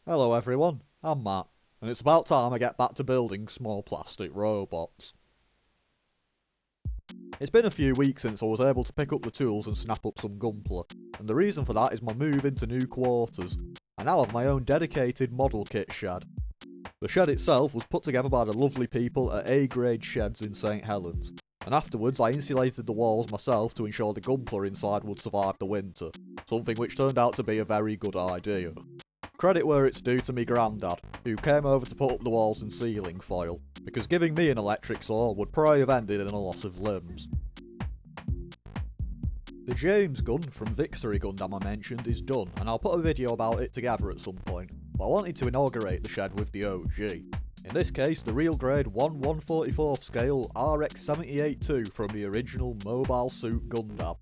Hello everyone, I'm Matt, and it's about time I get back to building small plastic robots. It's been a few weeks since I was able to pick up the tools and snap up some Gunpla, and the reason for that is my move into new quarters. I now have my own dedicated model kit shed. The shed itself was put together by the lovely people at A-Grade Sheds in St Helens, and afterwards I insulated the walls myself to ensure the Gunpla inside would survive the winter, something which turned out to be a very good idea. Credit where it's due to me granddad, who came over to put up the walls and ceiling foil, because giving me an electric saw would probably have ended in a loss of limbs. The James gun from Victory Gundam I mentioned is done, and I'll put a video about it together at some point, but I wanted to inaugurate the shed with the OG. In this case, the real grade 1/144th scale RX-78-2 from the original Mobile Suit Gundam.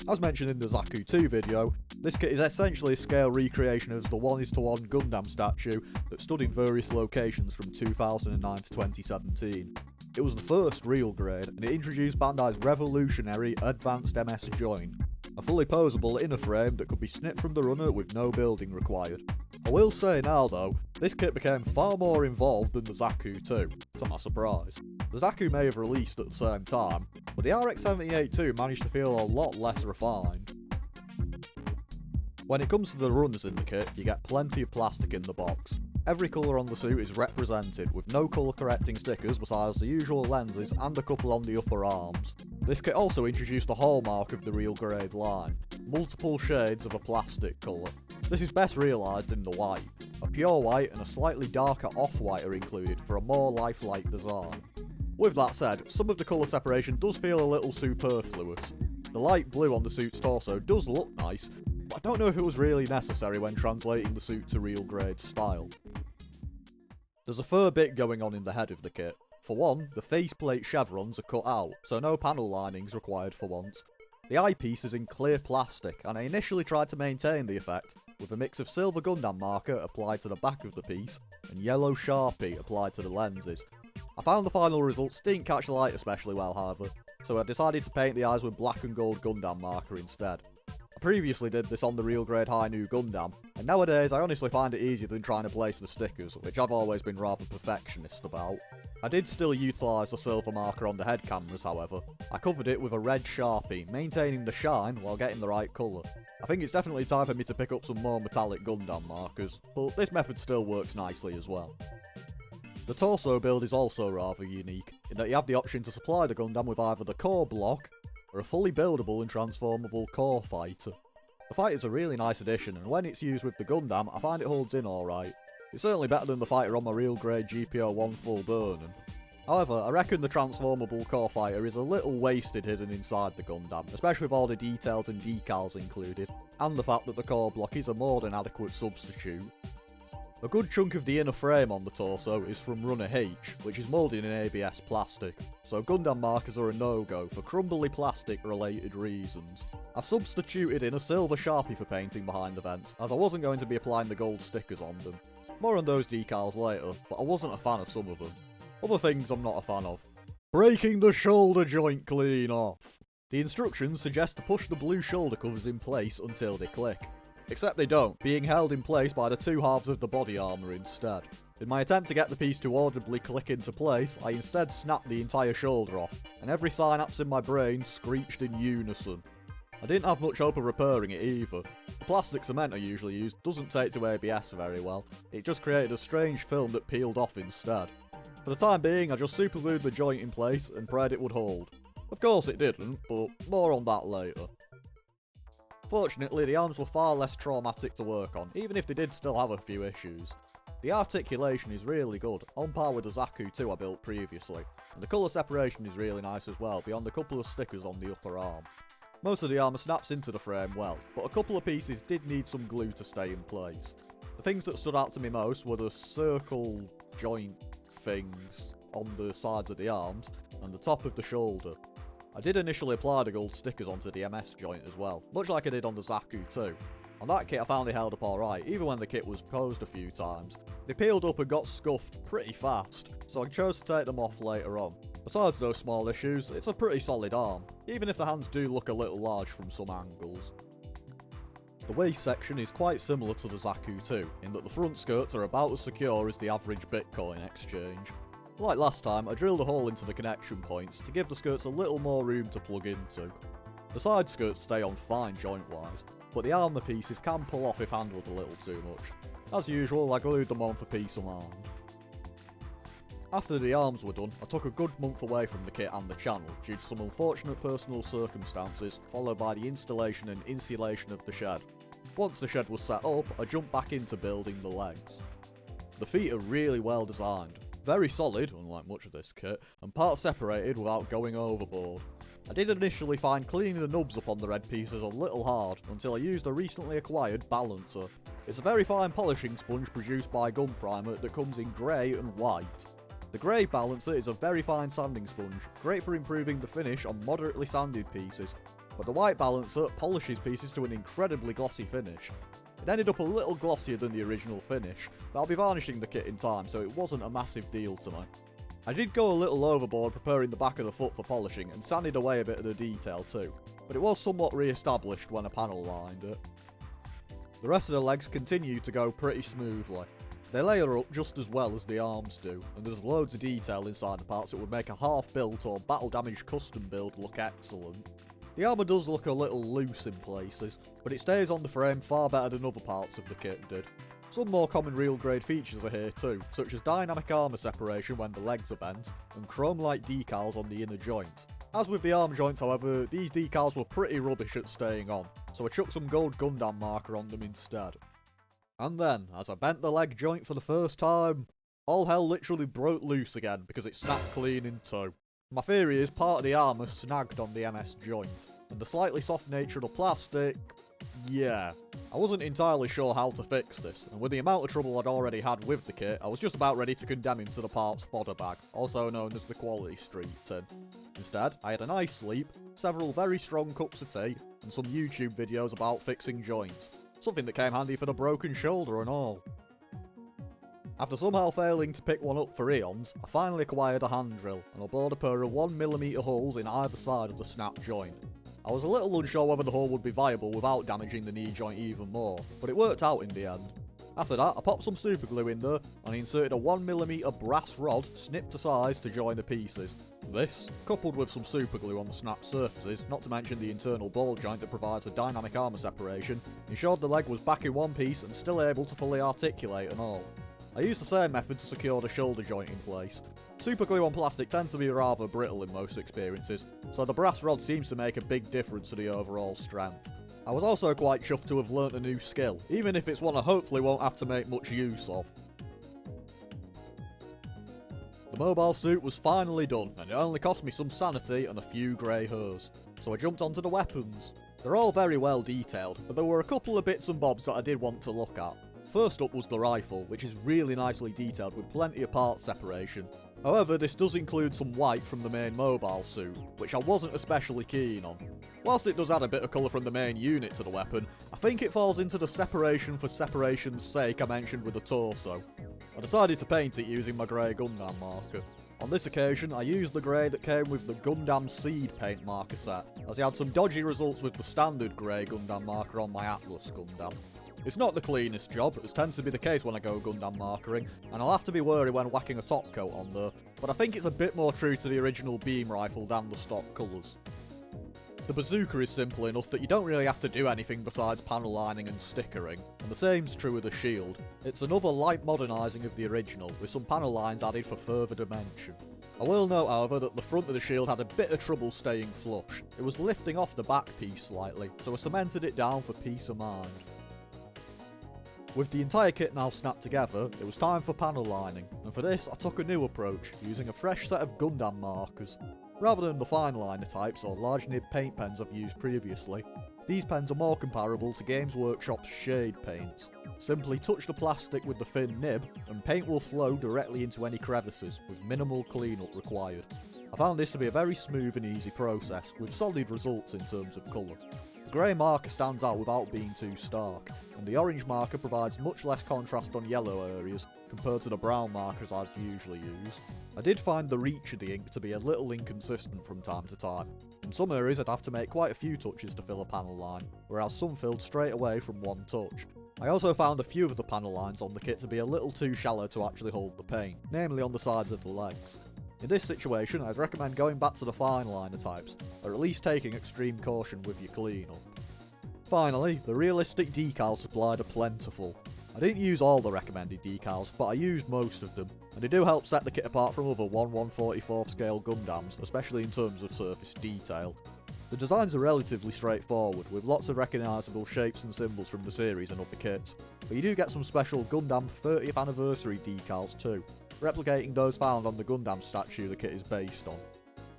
As mentioned in the Zaku 2 video, this kit is essentially a scale recreation of the 1:1 Gundam statue that stood in various locations from 2009 to 2017. It was the first real grade, and it introduced Bandai's revolutionary Advanced MS joint, a fully posable inner frame that could be snipped from the runner with no building required. I will say now though, this kit became far more involved than the Zaku 2, to my surprise. The Zaku may have released at the same time, but the RX-78-2 managed to feel a lot less refined. When it comes to the runners in the kit, you get plenty of plastic in the box. Every colour on the suit is represented, with no colour correcting stickers besides the usual lenses and a couple on the upper arms. This kit also introduced the hallmark of the real grade line, multiple shades of a plastic colour. This is best realised in the white. A pure white and a slightly darker off-white are included for a more lifelike design. With that said, some of the colour separation does feel a little superfluous. The light blue on the suit's torso does look nice, but I don't know if it was really necessary when translating the suit to real grade style. There's a fair bit going on in the head of the kit. For one, the faceplate chevrons are cut out, so no panel linings required for once. The eyepiece is in clear plastic, and I initially tried to maintain the effect, with a mix of silver Gundam marker applied to the back of the piece, and yellow Sharpie applied to the lenses. I found the final results didn't catch the light especially well however, so I decided to paint the eyes with black and gold Gundam marker instead. I previously did this on the real grade high new Gundam, and nowadays I honestly find it easier than trying to place the stickers, which I've always been rather perfectionist about. I did still utilise the silver marker on the head cameras however. I covered it with a red Sharpie, maintaining the shine while getting the right colour. I think it's definitely time for me to pick up some more metallic Gundam markers, but this method still works nicely as well. The torso build is also rather unique, in that you have the option to supply the Gundam with either the core block, or a fully buildable and transformable core fighter. The fighter's a really nice addition, and when it's used with the Gundam, I find it holds in alright. It's certainly better than the fighter on my real grade GPO-1 full Burnham. However, I reckon the transformable core fighter is a little wasted hidden inside the Gundam, especially with all the details and decals included, and the fact that the core block is a more than adequate substitute. A good chunk of the inner frame on the torso is from Runner H, which is moulded in ABS plastic, so Gundam markers are a no-go for crumbly plastic related reasons. I substituted in a silver Sharpie for painting behind the vents, as I wasn't going to be applying the gold stickers on them. More on those decals later, but I wasn't a fan of some of them. Other things I'm not a fan of. Breaking the shoulder joint clean off. The instructions suggest to push the blue shoulder covers in place until they click. Except they don't, being held in place by the two halves of the body armour instead. In my attempt to get the piece to audibly click into place, I instead snapped the entire shoulder off, and every synapse in my brain screeched in unison. I didn't have much hope of repairing it either. The plastic cement I usually use doesn't take to ABS very well, it just created a strange film that peeled off instead. For the time being, I just superglued the joint in place and prayed it would hold. Of course it didn't, but more on that later. Fortunately, the arms were far less traumatic to work on, even if they did still have a few issues. The articulation is really good, on par with the Zaku 2 I built previously, and the colour separation is really nice as well, beyond a couple of stickers on the upper arm. Most of the armour snaps into the frame well, but a couple of pieces did need some glue to stay in place. The things that stood out to me most were the circle joint things on the sides of the arms, and the top of the shoulder. I did initially apply the gold stickers onto the MS joint as well, much like I did on the Zaku 2. On that kit I found they held up alright, even when the kit was posed a few times. They peeled up and got scuffed pretty fast, so I chose to take them off later on. Besides those small issues, it's a pretty solid arm, even if the hands do look a little large from some angles. The waist section is quite similar to the Zaku 2, in that the front skirts are about as secure as the average Bitcoin exchange. Like last time, I drilled a hole into the connection points to give the skirts a little more room to plug into. The side skirts stay on fine joint-wise, but the armour pieces can pull off if handled a little too much. As usual, I glued them on for peace of mind. After the arms were done, I took a good month away from the kit and the channel due to some unfortunate personal circumstances, followed by the installation and insulation of the shed. Once the shed was set up, I jumped back into building the legs. The feet are really well designed, very solid, unlike much of this kit, and parts separated without going overboard. I did initially find cleaning the nubs up on the red pieces a little hard, until I used a recently acquired balancer. It's a very fine polishing sponge produced by Gunpla that comes in grey and white. The grey balancer is a very fine sanding sponge, great for improving the finish on moderately sanded pieces, but the white balancer polishes pieces to an incredibly glossy finish. It ended up a little glossier than the original finish, but I'll be varnishing the kit in time, so it wasn't a massive deal to me. I did go a little overboard preparing the back of the foot for polishing and sanded away a bit of the detail too, but it was somewhat re-established when I panel lined it. The rest of the legs continue to go pretty smoothly. They layer up just as well as the arms do, and there's loads of detail inside the parts that would make a half-built or battle-damaged custom build look excellent. The armour does look a little loose in places, but it stays on the frame far better than other parts of the kit did. Some more common real grade features are here too, such as dynamic armour separation when the legs are bent, and chrome-like decals on the inner joint. As with the arm joints however, these decals were pretty rubbish at staying on, so I chucked some gold Gundam marker on them instead. And then, as I bent the leg joint for the first time, all hell literally broke loose again because it snapped clean in two. My theory is part of the armour snagged on the MS joint, and the slightly soft nature of the plastic... yeah. I wasn't entirely sure how to fix this, and with the amount of trouble I'd already had with the kit, I was just about ready to condemn him to the parts fodder bag, also known as the quality street tin. Instead, I had a nice sleep, several very strong cups of tea, and some YouTube videos about fixing joints. Something that came handy for the broken shoulder and all. After somehow failing to pick one up for eons, I finally acquired a hand drill, and I bored a pair of 1mm holes in either side of the snap joint. I was a little unsure whether the hole would be viable without damaging the knee joint even more, but it worked out in the end. After that, I popped some super glue in there, and I inserted a 1mm brass rod snipped to size to join the pieces. This, coupled with some super glue on the snap surfaces, not to mention the internal ball joint that provides a dynamic armour separation, ensured the leg was back in one piece and still able to fully articulate and all. I used the same method to secure the shoulder joint in place. Super glue on plastic tends to be rather brittle in most experiences, so the brass rod seems to make a big difference to the overall strength. I was also quite chuffed to have learnt a new skill, even if it's one I hopefully won't have to make much use of. The mobile suit was finally done, and it only cost me some sanity and a few grey hairs, so I jumped onto the weapons. They're all very well detailed, but there were a couple of bits and bobs that I did want to look at. First up was the rifle, which is really nicely detailed with plenty of part separation. However, this does include some white from the main mobile suit, which I wasn't especially keen on. Whilst it does add a bit of colour from the main unit to the weapon, I think it falls into the separation for separation's sake I mentioned with the torso. I decided to paint it using my grey Gundam marker. On this occasion, I used the grey that came with the Gundam Seed paint marker set, as I had some dodgy results with the standard grey Gundam marker on my Atlas Gundam. It's not the cleanest job, as tends to be the case when I go Gundam markering, and I'll have to be wary when whacking a top coat on there, but I think it's a bit more true to the original beam rifle than the stock colours. The bazooka is simple enough that you don't really have to do anything besides panel lining and stickering, and the same's true with the shield. It's another light modernising of the original, with some panel lines added for further dimension. I will note, however, that the front of the shield had a bit of trouble staying flush. It was lifting off the back piece slightly, so I cemented it down for peace of mind. With the entire kit now snapped together, it was time for panel lining, and for this I took a new approach, using a fresh set of Gundam markers. Rather than the fine liner types or large nib paint pens I've used previously, these pens are more comparable to Games Workshop's shade paints. Simply touch the plastic with the thin nib, and paint will flow directly into any crevices, with minimal cleanup required. I found this to be a very smooth and easy process, with solid results in terms of colour. The The grey marker stands out without being too stark, and the orange marker provides much less contrast on yellow areas compared to the brown markers I'd usually use. I did find the reach of the ink to be a little inconsistent from time to time. In some areas I'd have to make quite a few touches to fill a panel line, whereas some filled straight away from one touch. I also found a few of the panel lines on the kit to be a little too shallow to actually hold the paint, namely on the sides of the legs. In this situation, I'd recommend going back to the fine liner types, or at least taking extreme caution with your cleanup. Finally, the realistic decals supplied are plentiful. I didn't use all the recommended decals, but I used most of them, and they do help set the kit apart from other 1/144th scale Gundams, especially in terms of surface detail. The designs are relatively straightforward, with lots of recognisable shapes and symbols from the series and other kits, but you do get some special Gundam 30th anniversary decals too, replicating those found on the Gundam statue the kit is based on.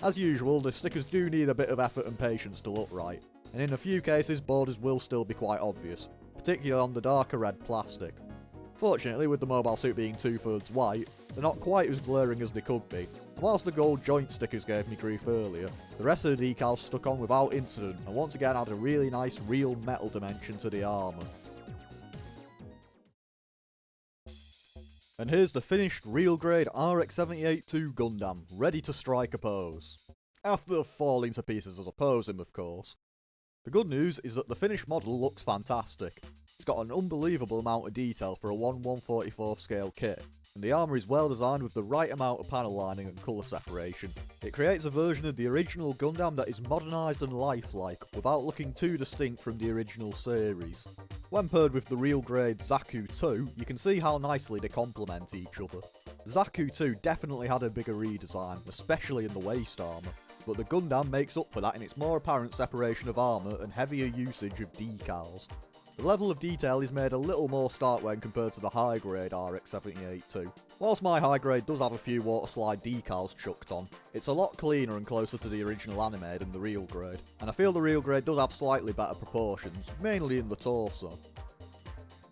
As usual, the stickers do need a bit of effort and patience to look right, and in a few cases borders will still be quite obvious, particularly on the darker red plastic. Fortunately, with the mobile suit being 2/3 white, they're not quite as glaring as they could be, and whilst the gold joint stickers gave me grief earlier, the rest of the decals stuck on without incident and once again had a really nice real metal dimension to the armour. And here's the finished real grade RX-78-2 Gundam, ready to strike a pose. After falling to pieces as I pose him, of course. The good news is that the finished model looks fantastic. It's got an unbelievable amount of detail for a 1/144th scale kit, and the armour is well designed with the right amount of panel lining and colour separation. It creates a version of the original Gundam that is modernised and lifelike, without looking too distinct from the original series. When paired with the real grade Zaku 2, you can see how nicely they complement each other. Zaku 2 definitely had a bigger redesign, especially in the waist armour, but the Gundam makes up for that in its more apparent separation of armour and heavier usage of decals. The level of detail is made a little more stark when compared to the high grade RX-78-2. Whilst my high grade does have a few waterslide decals chucked on, it's a lot cleaner and closer to the original anime than the real grade, and I feel the real grade does have slightly better proportions, mainly in the torso.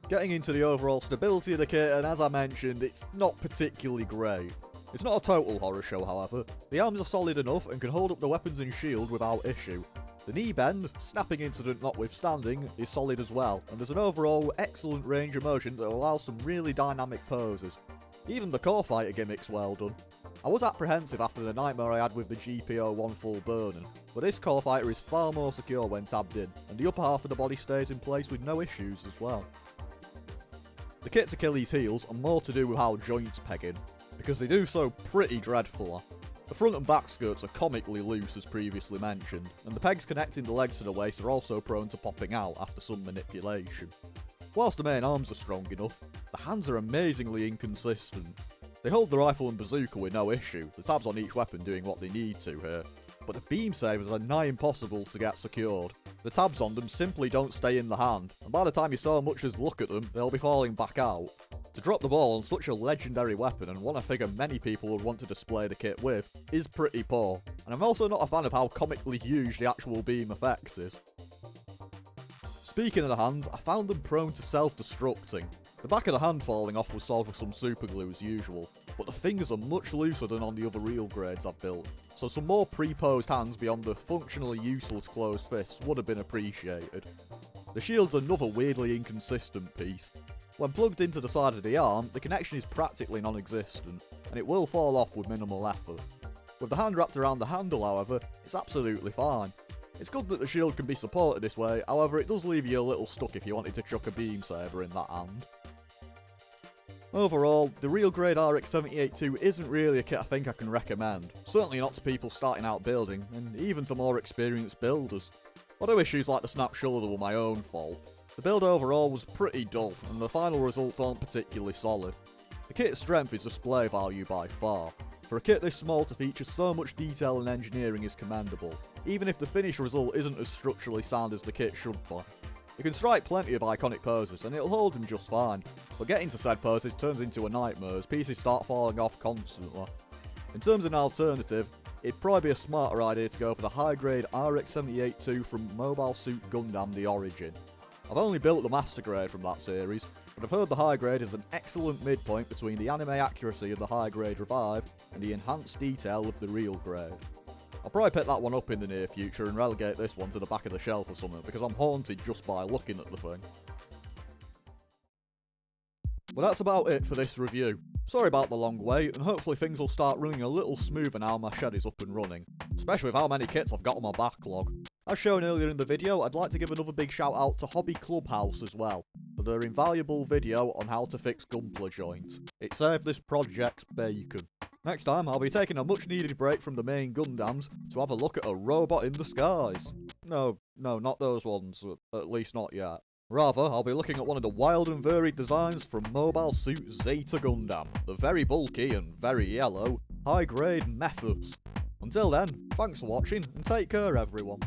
Getting into the overall stability of the kit, and as I mentioned, it's not particularly great. It's not a total horror show, however. The arms are solid enough and can hold up the weapons and shield without issue. The knee bend, snapping incident notwithstanding, is solid as well, and there's an overall excellent range of motion that allows some really dynamic poses. Even the core fighter gimmick's well done. I was apprehensive after the nightmare I had with the GPO-1 full burning, but this core fighter is far more secure when tabbed in, and the upper half of the body stays in place with no issues as well. The kit's Achilles heels are more to do with how joints peg in, because they do so pretty dreadfully. The front and back skirts are comically loose as previously mentioned, and the pegs connecting the legs to the waist are also prone to popping out after some manipulation. Whilst the main arms are strong enough, the hands are amazingly inconsistent. They hold the rifle and bazooka with no issue, the tabs on each weapon doing what they need to here, but the beam sabers are nigh impossible to get secured. The tabs on them simply don't stay in the hand, and by the time you so much as look at them, they'll be falling back out. To drop the ball on such a legendary weapon, and one I figure many people would want to display the kit with, is pretty poor, and I'm also not a fan of how comically huge the actual beam effect is. Speaking of the hands, I found them prone to self-destructing. The back of the hand falling off was solved with some super glue as usual, but the fingers are much looser than on the other real grades I've built, so some more pre-posed hands beyond the functionally useless closed fists would have been appreciated. The shield's another weirdly inconsistent piece. When plugged into the side of the arm, the connection is practically non-existent, and it will fall off with minimal effort. With the hand wrapped around the handle, however, it's absolutely fine. It's good that the shield can be supported this way, however it does leave you a little stuck if you wanted to chuck a beam saber in that hand. Overall, the real grade RX-78-2 isn't really a kit I think I can recommend, certainly not to people starting out building, and even to more experienced builders. Although issues like the snap shoulder were my own fault, the build overall was pretty dull, and the final results aren't particularly solid. The kit's strength is display value by far. For a kit this small to feature so much detail and engineering is commendable, even if the finished result isn't as structurally sound as the kit should be. You can strike plenty of iconic poses and it'll hold them just fine, but getting to said poses turns into a nightmare as pieces start falling off constantly. In terms of an alternative, it'd probably be a smarter idea to go for the high grade RX-78-2 from Mobile Suit Gundam The Origin. I've only built the master grade from that series, but I've heard the high grade is an excellent midpoint between the anime accuracy of the high grade Revive and the enhanced detail of the real grade. I'll probably pick that one up in the near future and relegate this one to the back of the shelf or something, because I'm haunted just by looking at the thing. But that's about it for this review. Sorry about the long wait, and hopefully things will start running a little smoother now my shed is up and running, especially with how many kits I've got on my backlog. As shown earlier in the video, I'd like to give another big shout out to Hobby Clubhouse as well, for their invaluable video on how to fix Gunpla joints. It saved this project bacon. Next time, I'll be taking a much needed break from the main Gundams to have a look at a robot in the skies. No, not those ones, at least not yet. Rather, I'll be looking at one of the wild and varied designs from Mobile Suit Zeta Gundam, the very bulky and very yellow, high-grade Methus. Until then, thanks for watching, and take care everyone.